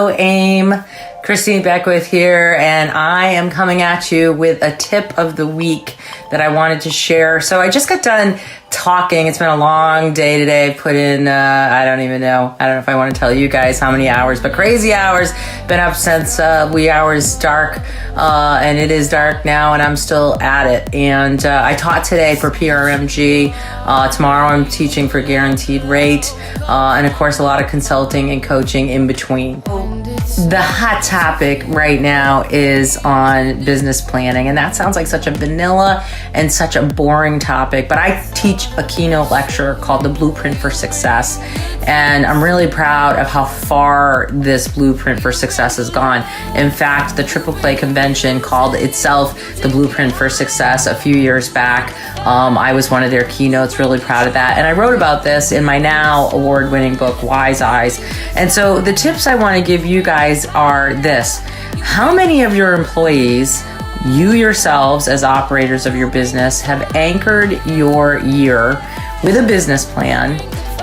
Hello, AIME. Christine Beckwith here, and I am coming at you with a tip of the week that I wanted to share. So I just got done talking. It's been a long day today. Put in, I don't know if I want to tell you guys how many hours, but crazy hours. Been up since wee hours dark, and it is dark now, and I'm still at it. And I taught today for PRMG. Tomorrow I'm teaching for Guaranteed Rate, and of course a lot of consulting and coaching in between. The hot topic right now is on business planning, and that sounds like such a vanilla and such a boring topic, but I teach a keynote lecture called The Blueprint for Success, and I'm really proud of how far this Blueprint for Success has gone. In fact, the Triple Play Convention called itself The Blueprint for Success a few years back. I was one of their keynotes, really proud of that, and I wrote about this in my now award-winning book, Wise Eyes. And so the tips I want to give you guys are this. How many of your employees, you yourselves as operators of your business, have anchored your year with a business plan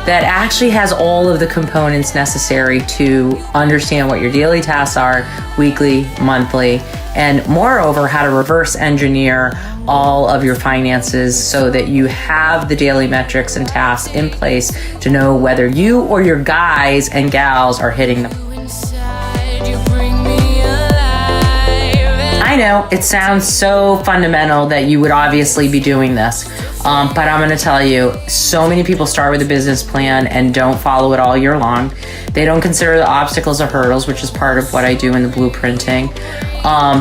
that actually has all of the components necessary to understand what your daily tasks are, weekly, monthly, and moreover, how to reverse engineer all of your finances so that you have the daily metrics and tasks in place to know whether you or your guys and gals are hitting them. I know it sounds so fundamental that you would obviously be doing this, but I'm going to tell you, so many people start with a business plan and don't follow it all year long. They don't consider the obstacles or hurdles, which is part of what I do in the blueprinting.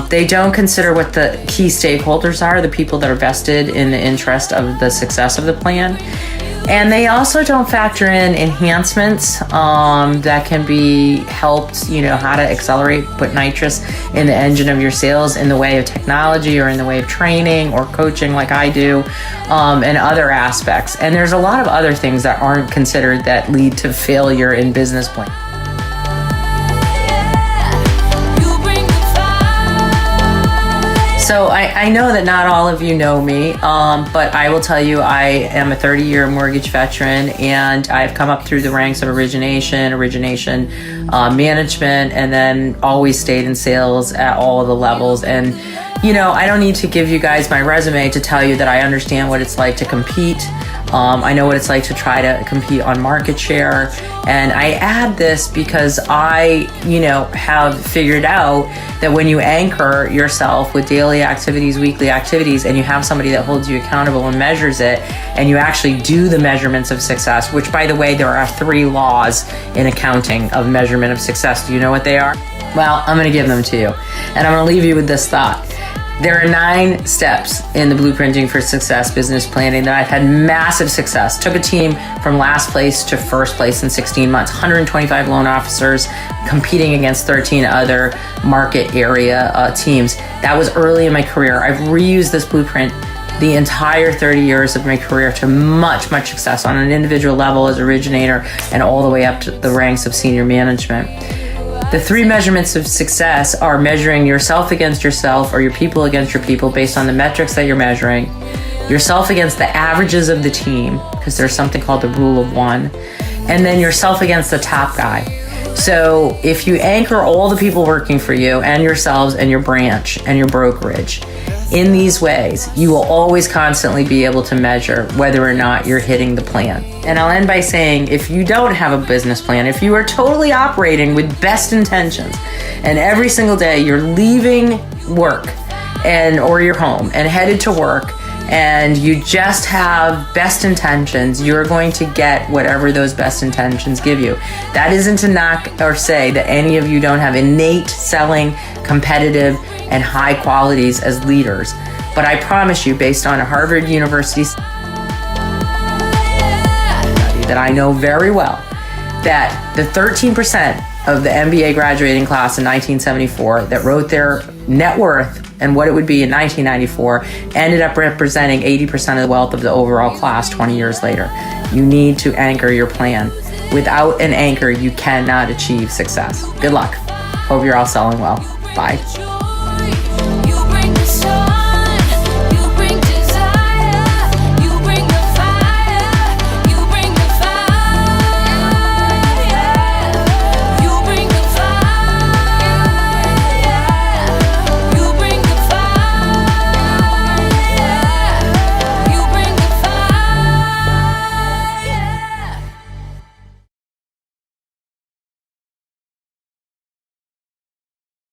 They don't consider what the key stakeholders are, the people that are vested in the interest of the success of the plan. And they also don't factor in enhancements that can be helped, how to accelerate, put nitrous in the engine of your sales in the way of technology or in the way of training or coaching like I do, and other aspects. And there's a lot of other things that aren't considered that lead to failure in business planning. So I know that not all of you know me, but I will tell you I am a 30-year mortgage veteran, and I've come up through the ranks of origination management, and then always stayed in sales at all of the levels. And, I don't need to give you guys my resume to tell you that I understand what it's like to compete. I know what it's like to try to compete on market share. And I add this because I, have figured out that when you anchor yourself with daily activities, weekly activities, and you have somebody that holds you accountable and measures it, and you actually do the measurements of success, which, by the way, there are 3 laws in accounting of measurement of success. Do you know what they are? Well, I'm going to give them to you. And I'm going to leave you with this thought. There are 9 steps in the Blueprinting for Success business planning that I've had massive success. Took a team from last place to first place in 16 months, 125 loan officers competing against 13 other market area teams. That was early in my career. I've reused this blueprint the entire 30 years of my career to much success on an individual level as originator and all the way up to the ranks of senior management. The 3 measurements of success are measuring yourself against yourself, or your people against your people, based on the metrics that you're measuring, yourself against the averages of the team, because there's something called the rule of 1, and then yourself against the top guy. So if you anchor all the people working for you and yourselves and your branch and your brokerage in these ways, you will always constantly be able to measure whether or not you're hitting the plan. And I'll end by saying, if you don't have a business plan, if you are totally operating with best intentions, and every single day you're leaving work or your home and headed to work, and you just have best intentions, you're going to get whatever those best intentions give you. That isn't to knock or say that any of you don't have innate selling, competitive, and high qualities as leaders. But I promise you, based on a Harvard University study that I know very well, that the 13% of the MBA graduating class in 1974 that wrote their net worth and what it would be in 1994 ended up representing 80% of the wealth of the overall class 20 years later. You need to anchor your plan. Without an anchor, you cannot achieve success. Good luck. Hope you're all selling well. Bye.